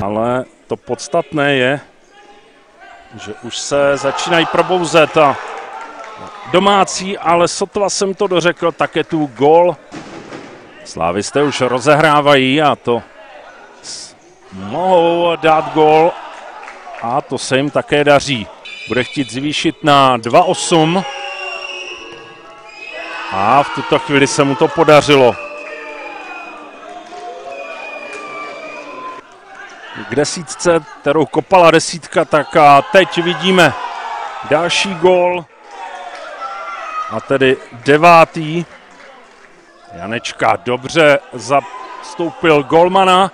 Ale to podstatné je, že už se začínají probouzet a domácí, ale sotva jsem to dořekl, tak je tu gól. Slávisté už rozehrávají a to mohou dát gól a to se jim také daří. Bude chtít zvýšit na 2-8 a v tuto chvíli se mu to podařilo. K desítce, kterou kopala desítka, tak a teď vidíme další gól. A tedy 9. Janečka dobře zastoupil golmana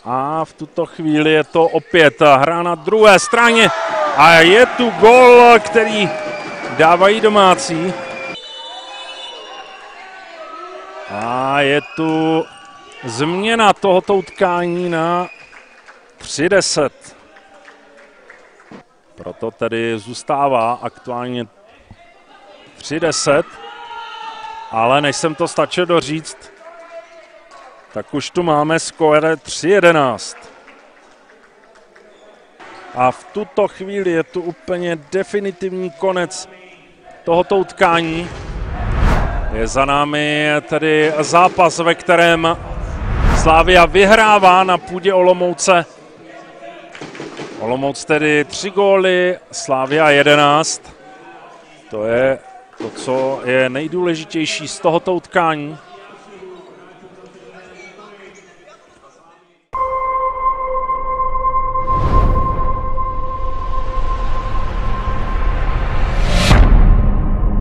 a v tuto chvíli je to opět hra na druhé straně. A je tu gól, který dávají domácí. A je tu změna tohoto utkání na 3:10. Proto tedy zůstává aktuálně 3:10. Ale než jsem to stačil doříct, tak už tu máme skóre 3:11. A v tuto chvíli je tu úplně definitivní konec tohoto utkání. Je za námi tedy zápas, ve kterém Slavia vyhrává na půdě Olomouce. Olomouc tedy 3 góly, Slavia 11. To je to, co je nejdůležitější z tohoto utkání.